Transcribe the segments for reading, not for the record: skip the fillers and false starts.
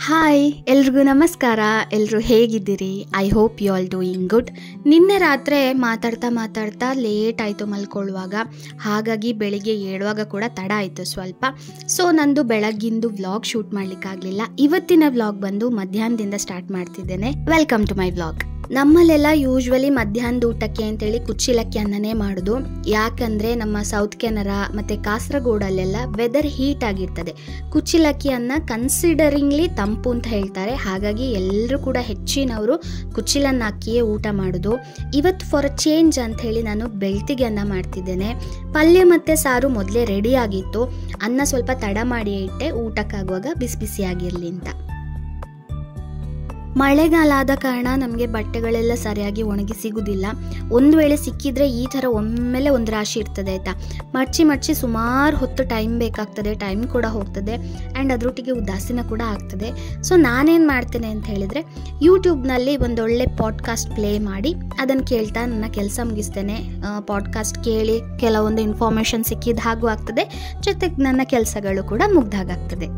Hi ಎಲ್ರಿಗೂ ನಮಸ್ಕಾರ. ಎಲ್ಲರೂ ಹೇಗಿದ್ದೀರಿ? I hope you all doing good. ನಿನ್ನೆ ರಾತ್ರಿ ಮಾತಾಡ್ತಾ ಲೇಟ್ ಆಯಿತು ಮಲ್ಕೊಳ್ಳುವಾಗ. ಹಾಗಾಗಿ ಬೆಳಿಗ್ಗೆ ಏಳುವಾಗ ಕೂಡ ತಡ ಆಯಿತು ಸ್ವಲ್ಪ. ಸೊ ನಂದು ಬೆಳಗ್ಗಿಂದು ವ್ಲಾಗ್ ಶೂಟ್ ಮಾಡಲಿಕ್ಕಾಗಲಿಲ್ಲ. ಇವತ್ತಿನ ವ್ಲಾಗ್ ಬಂದು ಮಧ್ಯಾಹ್ನದಿಂದ ಸ್ಟಾರ್ಟ್ ಮಾಡ್ತಿದ್ದೇನೆ. Welcome to my vlog. ನಮ್ಮಲ್ಲೆಲ್ಲ ಯೂಶ್ವಲಿ ಮಧ್ಯಾಹ್ನದ ಊಟಕ್ಕೆ ಅಂತೇಳಿ ಕುಚ್ಚಿಲಕ್ಕಿ ಅನ್ನನೇ ಮಾಡೋದು. ಯಾಕಂದರೆ ನಮ್ಮ ಸೌತ್ ಕೆನರಾ ಮತ್ತು ಕಾಸರಗೋಡಲ್ಲೆಲ್ಲ ವೆದರ್ ಹೀಟ್ ಆಗಿರ್ತದೆ. ಕುಚ್ಚಿಲಕ್ಕಿ ಅನ್ನ ಕನ್ಸಿಡರಿಂಗ್ಲಿ ತಂಪು ಅಂತ ಹೇಳ್ತಾರೆ. ಹಾಗಾಗಿ ಎಲ್ಲರೂ ಕೂಡ ಹೆಚ್ಚಿನವರು ಕುಚ್ಚಿಲನ್ನ ಅಕ್ಕಿಯೇ ಊಟ ಮಾಡೋದು. ಇವತ್ತು ಫಾರ್ ಅ ಚೇಂಜ್ ಅಂತ ಹೇಳಿ ನಾನು ಬೆಳ್ತಿಗೆ ಅನ್ನ ಮಾಡ್ತಿದ್ದೇನೆ. ಪಲ್ಯ ಮತ್ತು ಸಾರು ಮೊದಲೇ ರೆಡಿ ಆಗಿತ್ತು. ಅನ್ನ ಸ್ವಲ್ಪ ತಡ ಮಾಡಿ ಇಟ್ಟೆ, ಊಟಕ್ಕಾಗುವಾಗ ಬಿಸಿ ಬಿಸಿಯಾಗಿರಲಿ ಅಂತ. ಮಳೆಗಾಲ ಆದ ಕಾರಣ ನಮಗೆ ಬಟ್ಟೆಗಳೆಲ್ಲ ಸರಿಯಾಗಿ ಒಣಗಿ ಸಿಗೋದಿಲ್ಲ. ಒಂದು ವೇಳೆ ಸಿಕ್ಕಿದ್ರೆ ಈ ಥರ ಒಮ್ಮೆಲೆ ಒಂದು ರಾಶಿ ಇರ್ತದೆ ಆಯಿತಾ. ಮಡ್ಚಿ ಸುಮಾರು ಹೊತ್ತು ಟೈಮ್ ಬೇಕಾಗ್ತದೆ, ಟೈಮ್ ಕೂಡ ಹೋಗ್ತದೆ ಆ್ಯಂಡ್ ಅದರೊಟ್ಟಿಗೆ ಉದಾಸೀನ ಕೂಡ ಆಗ್ತದೆ. ಸೊ ನಾನೇನು ಮಾಡ್ತೇನೆ ಅಂತ ಹೇಳಿದರೆ ಯೂಟ್ಯೂಬ್ನಲ್ಲಿ ಒಂದೊಳ್ಳೆ ಪಾಡ್ಕಾಸ್ಟ್ ಪ್ಲೇ ಮಾಡಿ ಅದನ್ನು ಕೇಳ್ತಾ ನನ್ನ ಕೆಲಸ ಮುಗಿಸ್ತೇನೆ. ಪಾಡ್ಕಾಸ್ಟ್ ಕೇಳಿ ಕೆಲವೊಂದು ಇನ್ಫಾರ್ಮೇಷನ್ ಸಿಕ್ಕಿದ ಹಾಗೂ ಆಗ್ತದೆ, ಜೊತೆಗೆ ನನ್ನ ಕೆಲಸಗಳು ಕೂಡ ಮುಗ್ದಾಗ್ತದೆ.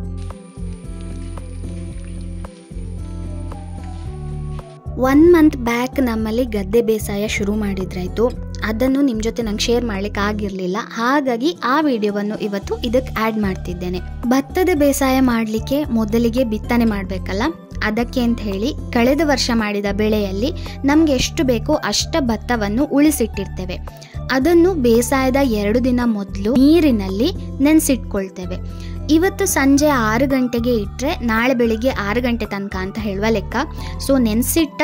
1 ಮಂತ್ ಬ್ಯಾಕ್ ನಮ್ಮಲ್ಲಿ ಗದ್ದೆ ಬೇಸಾಯ ಶುರು ಮಾಡಿದ್ರಾಯ್ತು. ಅದನ್ನು ನಿಮ್ಮ ಜೊತೆ ನಂಗೆ ಶೇರ್ ಮಾಡ್ಲಿಕ್ಕೆ ಆಗಿರಲಿಲ್ಲ. ಹಾಗಾಗಿ ಆ ವಿಡಿಯೋವನ್ನು ಇವತ್ತು ಇದಕ್ಕೆ ಆ್ಯಡ್ ಮಾಡ್ತಿದ್ದೇನೆ. ಭತ್ತದ ಬೇಸಾಯ ಮಾಡಲಿಕ್ಕೆ ಮೊದಲಿಗೆ ಬಿತ್ತನೆ ಮಾಡಬೇಕಲ್ಲ, ಅದಕ್ಕೆ ಅಂತ ಹೇಳಿ ಕಳೆದ ವರ್ಷ ಮಾಡಿದ ಬೆಳೆಯಲ್ಲಿ ನಮಗೆ ಎಷ್ಟು ಬೇಕೋ ಅಷ್ಟು ಭತ್ತವನ್ನು ಉಳಿಸಿಟ್ಟಿರ್ತೇವೆ. ಅದನ್ನು ಬೇಸಾಯದ 2 ದಿನ ಮೊದಲು ನೀರಿನಲ್ಲಿ ನೆನೆಸಿಟ್ಕೊಳ್ತೇವೆ. ಇವತ್ತು ಸಂಜೆ 6 ಗಂಟೆಗೆ ಇಟ್ಟರೆ ನಾಳೆ ಬೆಳಿಗ್ಗೆ 6 ಗಂಟೆ ತನಕ ಅಂತ ಹೇಳುವ ಲೆಕ್ಕ. ಸೊ ನೆನೆಸಿಟ್ಟ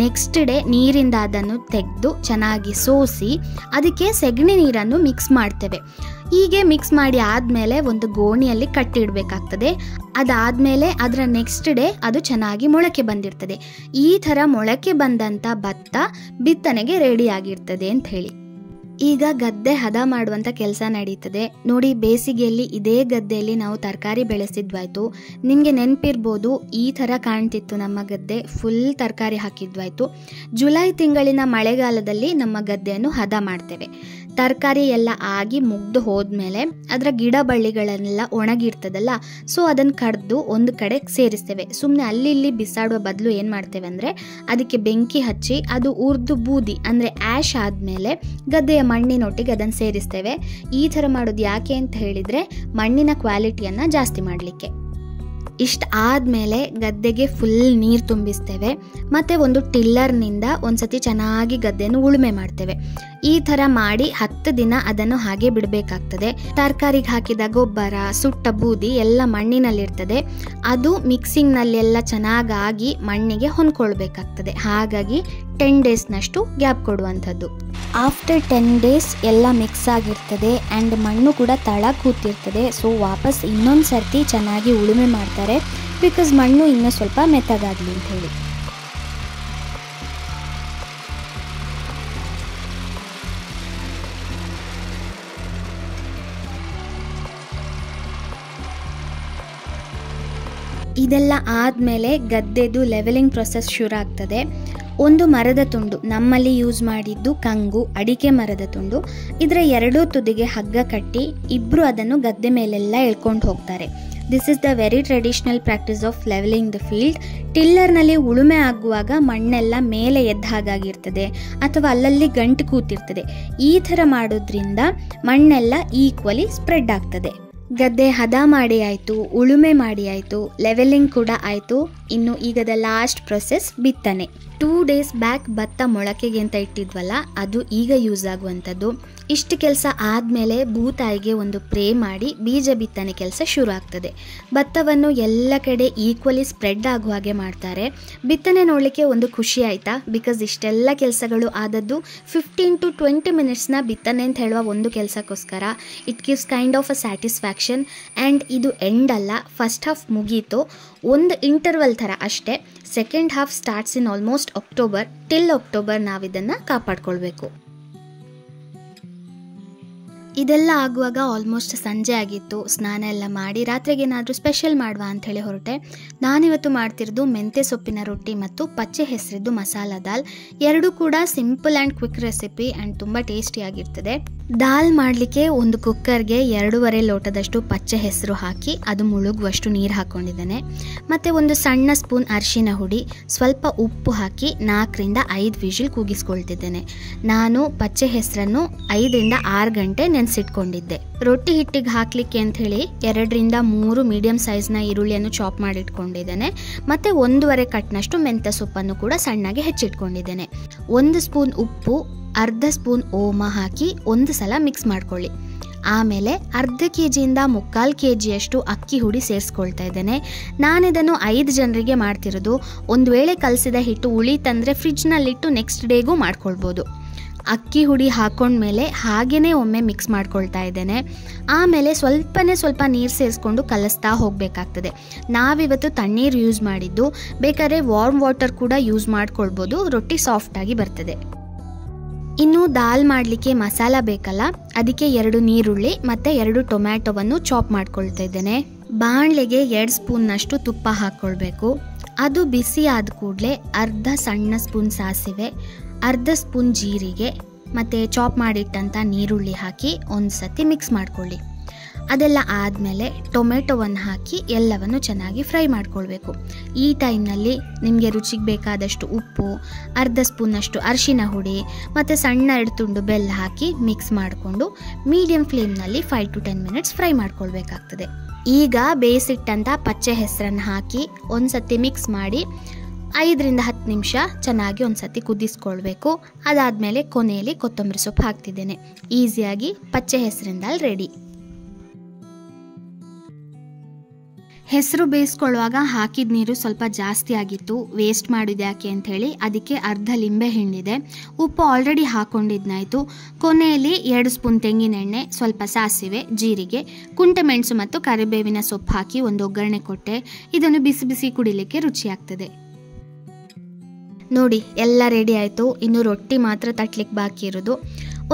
ನೆಕ್ಸ್ಟ್ ಡೇ ನೀರಿಂದ ಅದನ್ನು ತೆಗೆದು ಚೆನ್ನಾಗಿ ಸೋಸಿ ಅದಕ್ಕೆ ಸೆಗಣಿ ನೀರನ್ನು ಮಿಕ್ಸ್ ಮಾಡ್ತೇವೆ. ಹೀಗೆ ಮಿಕ್ಸ್ ಮಾಡಿ ಆದಮೇಲೆ ಒಂದು ಗೋಣಿಯಲ್ಲಿ ಕಟ್ಟಿಡಬೇಕಾಗ್ತದೆ. ಅದಾದಮೇಲೆ ಅದರ ನೆಕ್ಸ್ಟ್ ಡೇ ಅದು ಚೆನ್ನಾಗಿ ಮೊಳಕೆ ಬಂದಿರ್ತದೆ. ಈ ಥರ ಮೊಳಕೆ ಬಂದಂಥ ಭತ್ತ ಬಿತ್ತನೆಗೆ ರೆಡಿ ಆಗಿರ್ತದೆ ಅಂತ ಹೇಳಿ. ಈಗ ಗದ್ದೆ ಹದ ಮಾಡುವಂಥ ಕೆಲಸ ನಡೀತದೆ ನೋಡಿ. ಬೇಸಿಗೆಯಲ್ಲಿ ಇದೇ ಗದ್ದೆಯಲ್ಲಿ ನಾವು ತರಕಾರಿ ಬೆಳೆಸಿದ್ವಾಯ್ತು. ನಿಮಗೆ ನೆನಪಿರ್ಬೋದು, ಈ ಥರ ಕಾಣ್ತಿತ್ತು ನಮ್ಮ ಗದ್ದೆ. ಫುಲ್ ತರಕಾರಿ ಹಾಕಿದ್ವಾಯ್ತು. ಜುಲೈ ತಿಂಗಳಿನ ಮಳೆಗಾಲದಲ್ಲಿ ನಮ್ಮ ಗದ್ದೆಯನ್ನು ಹದ ಮಾಡ್ತೇವೆ. ತರಕಾರಿ ಎಲ್ಲ ಆಗಿ ಮುಗ್ದು ಹೋದ್ಮೇಲೆ ಅದರ ಗಿಡ ಬಳ್ಳಿಗಳನ್ನೆಲ್ಲ ಒಣಗಿರ್ತದಲ್ಲ, ಸೊ ಅದನ್ನು ಕಡ್ದು ಒಂದು ಕಡೆ ಸೇರಿಸ್ತೇವೆ. ಸುಮ್ಮನೆ ಅಲ್ಲಿ ಇಲ್ಲಿ ಬಿಸಾಡುವ ಬದಲು ಏನು ಮಾಡ್ತೇವೆ ಅಂದರೆ ಅದಕ್ಕೆ ಬೆಂಕಿ ಹಚ್ಚಿ ಅದು ಉರ್ದು ಬೂದಿ ಅಂದರೆ ಆ್ಯಶ್ ಆದಮೇಲೆ ಗದ್ದೆಯ ಮಣ್ಣಿನೊಟ್ಟಿಗೆ ಅದನ್ನು ಸೇರಿಸ್ತೇವೆ. ಈ ಥರ ಮಾಡೋದು ಯಾಕೆ ಅಂತ ಹೇಳಿದರೆ ಮಣ್ಣಿನ ಕ್ವಾಲಿಟಿಯನ್ನು ಜಾಸ್ತಿ ಮಾಡಲಿಕ್ಕೆ. ಇಷ್ಟು ಆದಮೇಲೆ ಗದ್ದೆಗೆ ಫುಲ್ ನೀರು ತುಂಬಿಸ್ತೇವೆ. ಮತ್ತು ಒಂದು ಟಿಲ್ಲರ್ನಿಂದ ಒಂದು ಸತಿ ಚೆನ್ನಾಗಿ ಗದ್ದೆಯನ್ನು ಉಳುಮೆ ಮಾಡ್ತೇವೆ. ಈ ಥರ ಮಾಡಿ 10 ದಿನ ಅದನ್ನು ಹಾಗೆ ಬಿಡಬೇಕಾಗ್ತದೆ. ತರಕಾರಿಗೆ ಹಾಕಿದ ಗೊಬ್ಬರ, ಸುಟ್ಟ ಬೂದಿ ಎಲ್ಲ ಮಣ್ಣಿನಲ್ಲಿರ್ತದೆ. ಅದು ಮಿಕ್ಸಿಂಗ್ನಲ್ಲೆಲ್ಲ ಚೆನ್ನಾಗಿ ಮಣ್ಣಿಗೆ ಹೊಂದ್ಕೊಳ್ಬೇಕಾಗ್ತದೆ. ಹಾಗಾಗಿ 10 ಡೇಸ್ನಷ್ಟು ಗ್ಯಾಪ್ ಕೊಡುವಂಥದ್ದು. ಆಫ್ಟರ್ 10 ಡೇಸ್ ಎಲ್ಲ ಮಿಕ್ಸ್ ಆಗಿರ್ತದೆ ಆ್ಯಂಡ್ ಮಣ್ಣು ಕೂಡ ತಳ ಕೂತಿರ್ತದೆ. ಸೊ ವಾಪಸ್ ಇನ್ನೊಂದು ಸರ್ತಿ ಚೆನ್ನಾಗಿ ಉಳುಮೆ ಮಾಡ್ತಾರೆ, ಬಿಕಾಸ್ ಮಣ್ಣು ಇನ್ನೂ ಸ್ವಲ್ಪ ಮೆತ್ತಗಾಗಲಿ ಅಂತ ಹೇಳಿ. ಇದೆಲ್ಲ ಆದಮೇಲೆ ಗದ್ದೆದು ಲೆವೆಲಿಂಗ್ ಪ್ರೊಸೆಸ್ ಶುರು ಆಗ್ತದೆ. ಒಂದು ಮರದ ತುಂಡು, ನಮ್ಮಲ್ಲಿ ಯೂಸ್ ಮಾಡಿದ್ದು ಕಂಗು ಅಡಿಕೆ ಮರದ ತುಂಡು. ಇದರ 2 ತುದಿಗೆ ಹಗ್ಗ ಕಟ್ಟಿ ಇಬ್ಬರು ಅದನ್ನು ಗದ್ದೆ ಮೇಲೆಲ್ಲ ಎಳ್ಕೊಂಡು ಹೋಗ್ತಾರೆ. This is the very traditional practice of levelling the field. ಟಿಲ್ಲರ್ನಲ್ಲಿ ಉಳುಮೆ ಆಗುವಾಗ ಮಣ್ಣೆಲ್ಲ ಮೇಲೆ ಎದ್ದ ಹಾಗಾಗಿರ್ತದೆ ಅಥವಾ ಅಲ್ಲಲ್ಲಿ ಗಂಟು ಕೂತಿರ್ತದೆ. ಈ ಥರ ಮಾಡೋದ್ರಿಂದ ಮಣ್ಣೆಲ್ಲ ಈಕ್ವಲಿ ಸ್ಪ್ರೆಡ್ ಆಗ್ತದೆ. ಗದ್ದೆ ಹದ ಮಾಡಿ ಆಯಿತು, ಉಳುಮೆ ಮಾಡಿ ಆಯಿತು, ಲೆವೆಲಿಂಗ್ ಕೂಡ ಆಯಿತು. ಇನ್ನು ಈಗದ ಲಾಸ್ಟ್ ಪ್ರೊಸೆಸ್ ಬಿತ್ತನೆ. 2 ಡೇಸ್ ಬ್ಯಾಕ್ ಭತ್ತ ಮೊಳಕೆಗೆ ಅಂತ ಇಟ್ಟಿದ್ವಲ್ಲ, ಅದು ಈಗ ಯೂಸ್ ಆಗುವಂಥದ್ದು. ಇಷ್ಟು ಕೆಲಸ ಆದಮೇಲೆ ಭೂತಾಯಿಗೆ ಒಂದು ಪ್ರೇ ಮಾಡಿ ಬೀಜ ಬಿತ್ತನೆ ಕೆಲಸ ಶುರು ಆಗ್ತದೆ. ಭತ್ತವನ್ನು ಎಲ್ಲ ಕಡೆ ಈಕ್ವಲಿ ಸ್ಪ್ರೆಡ್ ಆಗುವ ಹಾಗೆ ಮಾಡ್ತಾರೆ. ಬಿತ್ತನೆ ನೋಡಲಿಕ್ಕೆ ಒಂದು ಖುಷಿ ಆಯಿತಾ, ಬಿಕಾಸ್ ಇಷ್ಟೆಲ್ಲ ಕೆಲಸಗಳು ಆದದ್ದು 15 to 20 ಮಿನಿಟ್ಸ್ನ ಬಿತ್ತನೆ ಅಂತ ಹೇಳುವ ಒಂದು ಕೆಲಸಕ್ಕೋಸ್ಕರ. It gives kind of a satisfaction. And ಇದು ಎಂಡ್ ಅಲ್ಲ, ಫಸ್ಟ್ ಹಾಫ್ ಮುಗೀತು, ಒಂದು ಇಂಟರ್ವಲ್ ಥರ ಅಷ್ಟೇ. Second half starts in almost October. Till October ನಾವಿದನ್ನು ಕಾಪಾಡ್ಕೊಳ್ಬೇಕು. ಇದೆಲ್ಲ ಆಗುವಾಗ ಆಲ್ಮೋಸ್ಟ್ ಸಂಜೆ ಆಗಿತ್ತು. ಸ್ನಾನ ಎಲ್ಲ ಮಾಡಿ ರಾತ್ರಿಗೆ ಏನಾದರೂ ಸ್ಪೆಷಲ್ ಮಾಡುವ ಅಂಥೇಳಿ ಹೊರಟೆ. ನಾನಿವತ್ತು ಮಾಡ್ತಿರೋದು ಮೆಂತ್ಯ ಸೊಪ್ಪಿನ ರೊಟ್ಟಿ ಮತ್ತು ಪಚ್ಚೆ ಹೆಸರಿದ್ದು ಮಸಾಲ ದಾಲ್. ಎರಡೂ ಕೂಡ simple and quick recipe and ತುಂಬ ಟೇಸ್ಟಿಯಾಗಿರ್ತದೆ. ದಾಲ್ ಮಾಡಲಿಕ್ಕೆ ಒಂದು ಕುಕ್ಕರ್ಗೆ 2.5 ಲೋಟದಷ್ಟು ಪಚ್ಚೆ ಹೆಸರು ಹಾಕಿ ಅದು ಮುಳುಗುವಷ್ಟು ನೀರು ಹಾಕ್ಕೊಂಡಿದ್ದೇನೆ. ಮತ್ತು ಒಂದು ಸಣ್ಣ ಸ್ಪೂನ್ ಅರಿಶಿನ ಹುಡಿ, ಸ್ವಲ್ಪ ಉಪ್ಪು ಹಾಕಿ 4ರಿಂದ 5 ವಿಷಲ್ ಕೂಗಿಸ್ಕೊಳ್ತಿದ್ದೇನೆ. ನಾನು ಪಚ್ಚೆ ಹೆಸರನ್ನು 5ರಿಂದ 6 ಗಂಟೆ ನೆನೆಸಿಟ್ಕೊಂಡಿದ್ದೆ. ರೊಟ್ಟಿ ಹಿಟ್ಟಿಗೆ ಹಾಕಲಿಕ್ಕೆ ಅಂಥೇಳಿ 2ರಿಂದ 3 ಮೀಡಿಯಂ ಸೈಜ್ನ ಈರುಳ್ಳಿಯನ್ನು ಚಾಪ್ ಮಾಡಿಟ್ಕೊಂಡಿದ್ದೇನೆ. ಮತ್ತು 1.5 ಕಟ್ನಷ್ಟು ಮೆಂತ್ಯ ಸೊಪ್ಪನ್ನು ಕೂಡ ಸಣ್ಣಗೆ ಹೆಚ್ಚಿಟ್ಕೊಂಡಿದ್ದೇನೆ. 1 ಸ್ಪೂನ್ ಉಪ್ಪು, ಅರ್ಧ ಸ್ಪೂನ್ ಓಮ ಹಾಕಿ ಒಂದು ಸಲ ಮಿಕ್ಸ್ ಮಾಡ್ಕೊಳ್ಳಿ. ಆಮೇಲೆ ಅರ್ಧ ಕೆಜಿಯಿಂದ 3/4 kgಯಷ್ಟು ಅಕ್ಕಿ ಹುಡಿ ಸೇರಿಸ್ಕೊಳ್ತಾ ಇದ್ದೇನೆ. ನಾನಿದನ್ನು 5 ಜನರಿಗೆ ಮಾಡ್ತಿರೋದು. ಒಂದು ವೇಳೆ ಕಲಸಿದ ಹಿಟ್ಟು ಉಳಿತಂದರೆ ಫ್ರಿಜ್ನಲ್ಲಿಟ್ಟು ನೆಕ್ಸ್ಟ್ ಡೇಗೂ ಮಾಡ್ಕೊಳ್ಬೋದು. ಅಕ್ಕಿ ಹುಡಿ ಹಾಕೊಂಡ್ಮೇಲೆ ಹಾಗೇ ಒಮ್ಮೆ ಮಿಕ್ಸ್ ಮಾಡ್ಕೊಳ್ತಾ ಇದ್ದೇನೆ. ಆಮೇಲೆ ಸ್ವಲ್ಪ ನೀರು ಸೇರಿಸ್ಕೊಂಡು ಕಲಿಸ್ತಾ ಹೋಗಬೇಕಾಗ್ತದೆ. ನಾವಿವತ್ತು ತಣ್ಣೀರು ಯೂಸ್ ಮಾಡಿದ್ದು, ಬೇಕಾದ್ರೆ ವಾರ್ಮ್ ವಾಟರ್ ಕೂಡ ಯೂಸ್ ಮಾಡ್ಕೊಳ್ಬೋದು. ರೊಟ್ಟಿ ಸಾಫ್ಟಾಗಿ ಬರ್ತದೆ. ಇನ್ನು ದಾಲ್ ಮಾಡಲಿಕ್ಕೆ ಮಸಾಲ ಬೇಕಲ್ಲ, ಅದಕ್ಕೆ 2 ನೀರುಳ್ಳಿ ಮತ್ತು 2 ಟೊಮ್ಯಾಟೊವನ್ನು ಚಾಪ್ ಮಾಡ್ಕೊಳ್ತಾ ಇದ್ದೇನೆ. ಬಾಣಲೆಗೆ 2 ಸ್ಪೂನ್ನಷ್ಟು ತುಪ್ಪ ಹಾಕ್ಕೊಳ್ಬೇಕು. ಅದು ಬಿಸಿ ಆದ ಕೂಡಲೇ ಅರ್ಧ ಸಣ್ಣ ಸ್ಪೂನ್ ಸಾಸಿವೆ, ಅರ್ಧ ಸ್ಪೂನ್ ಜೀರಿಗೆ ಮತ್ತು ಚಾಪ್ ಮಾಡಿಟ್ಟಂಥ ನೀರುಳ್ಳಿ ಹಾಕಿ ಒಂದು ಸತಿ ಮಿಕ್ಸ್ ಮಾಡ್ಕೊಳ್ಳಿ. ಅದೆಲ್ಲ ಆದಮೇಲೆ ಟೊಮೆಟೊವನ್ನು ಹಾಕಿ ಎಲ್ಲವನ್ನು ಚೆನ್ನಾಗಿ ಫ್ರೈ ಮಾಡ್ಕೊಳ್ಬೇಕು. ಈ ಟೈಮ್ನಲ್ಲಿ ನಿಮಗೆ ರುಚಿಗೆ ಬೇಕಾದಷ್ಟು ಉಪ್ಪು, ಅರ್ಧ ಸ್ಪೂನಷ್ಟು ಅರಿಶಿನ ಹುಡಿ ಮತ್ತು ಸಣ್ಣ 2 ತುಂಡು ಬೆಲ್ಲ ಹಾಕಿ ಮಿಕ್ಸ್ ಮಾಡಿಕೊಂಡು ಮೀಡಿಯಂ ಫ್ಲೇಮ್ನಲ್ಲಿ 5 to 10 ಮಿನಿಟ್ಸ್ ಫ್ರೈ ಮಾಡ್ಕೊಳ್ಬೇಕಾಗ್ತದೆ. ಈಗ ಬೇಯಿಸಿಟ್ಟಂಥ ಪಚ್ಚೆ ಹೆಸರನ್ನು ಹಾಕಿ ಒಂದು ಸತಿ ಮಿಕ್ಸ್ ಮಾಡಿ 5ರಿಂದ 10 ನಿಮಿಷ ಚೆನ್ನಾಗಿ ಒಂದು ಸತಿ ಕುದಿಸ್ಕೊಳ್ಬೇಕು. ಅದಾದಮೇಲೆ ಕೊನೆಯಲ್ಲಿ ಕೊತ್ತಂಬರಿ ಸೊಪ್ಪು ಹಾಕ್ತಿದ್ದೇನೆ. ಈಸಿಯಾಗಿ ಪಚ್ಚೆ ಹೆಸರಿನ ದಾಲ್ ರೆಡಿ. ಹೆಸರು ಬೇಯಿಸ್ಕೊಳ್ಳುವಾಗ ಹಾಕಿದ ನೀರು ಸ್ವಲ್ಪ ಜಾಸ್ತಿ ಆಗಿತ್ತು, ವೇಸ್ಟ್ ಮಾಡಿದೆ ಯಾಕೆ ಅಂಥೇಳಿ ಅದಕ್ಕೆ ಅರ್ಧ ಲಿಂಬೆ ಹಣ್ಣಿದೆ. ಉಪ್ಪು ಆಲ್ರೆಡಿ ಹಾಕ್ಕೊಂಡಿದ್ನಾಯಿತು. ಕೊನೆಯಲ್ಲಿ 2 ಸ್ಪೂನ್ ತೆಂಗಿನೆಣ್ಣೆ, ಸ್ವಲ್ಪ ಸಾಸಿವೆ, ಜೀರಿಗೆ, ಕುಂಟೆ ಮೆಣಸು ಮತ್ತು ಕರಿಬೇವಿನ ಸೊಪ್ಪು ಹಾಕಿ ಒಂದು ಒಗ್ಗರಣೆ ಕೊಟ್ಟೆ. ಇದನ್ನು ಬಿಸಿ ಬಿಸಿ ಕುಡಿಲಿಕ್ಕೆ ರುಚಿಯಾಗ್ತದೆ. ನೋಡಿ, ಎಲ್ಲ ರೆಡಿ ಆಯಿತು. ಇನ್ನು ರೊಟ್ಟಿ ಮಾತ್ರ ತಟ್ಟಲಿಕ್ಕೆ ಬಾಕಿ ಇರೋದು.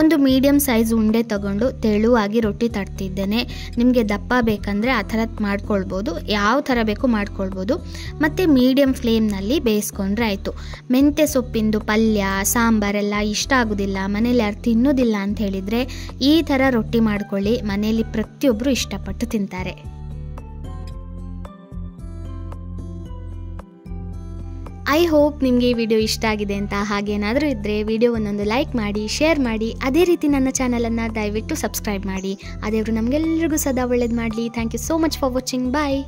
ಒಂದು ಮೀಡಿಯಮ್ ಸೈಜ್ ಉಂಡೆ ತಗೊಂಡು ತೆಳುವಾಗಿ ರೊಟ್ಟಿ ತಟ್ತಿದ್ದೇನೆ. ನಿಮಗೆ ದಪ್ಪ ಬೇಕಂದರೆ ಆ ಥರ ಮಾಡ್ಕೊಳ್ಬೋದು, ಯಾವ ಥರ ಬೇಕು ಮಾಡ್ಕೊಳ್ಬೋದು. ಮತ್ತು ಮೀಡಿಯಮ್ ಫ್ಲೇಮ್ನಲ್ಲಿ ಬೇಯಿಸ್ಕೊಂಡ್ರೆ ಆಯಿತು. ಮೆಂತ್ಯ ಸೊಪ್ಪಿಂದು ಪಲ್ಯ, ಸಾಂಬಾರೆಲ್ಲ ಇಷ್ಟ ಆಗೋದಿಲ್ಲ, ಮನೇಲಿ ಯಾರು ತಿನ್ನೋದಿಲ್ಲ ಅಂತ ಹೇಳಿದರೆ ಈ ಥರ ರೊಟ್ಟಿ ಮಾಡ್ಕೊಳ್ಳಿ. ಮನೆಯಲ್ಲಿ ಪ್ರತಿಯೊಬ್ಬರು ಇಷ್ಟಪಟ್ಟು ತಿಂತಾರೆ. ಐ ಹೋಪ್ ನಿಮಗೆ ಈ ವಿಡಿಯೋ ಇಷ್ಟ ಆಗಿದೆ ಅಂತ. ಹಾಗೇನಾದರೂ ಇದ್ದರೆ ವಿಡಿಯೋವನ್ನೊಂದು ಲೈಕ್ ಮಾಡಿ, ಶೇರ್ ಮಾಡಿ. ಅದೇ ರೀತಿ ನನ್ನ ಚಾನಲನ್ನು ದಯವಿಟ್ಟು ಸಬ್ಸ್ಕ್ರೈಬ್ ಮಾಡಿ. ಆ ದೇವರು ನಮಗೆಲ್ಲರಿಗೂ ಸದಾ ಒಳ್ಳೇದು ಮಾಡಲಿ. Thank you so much for watching. Bye.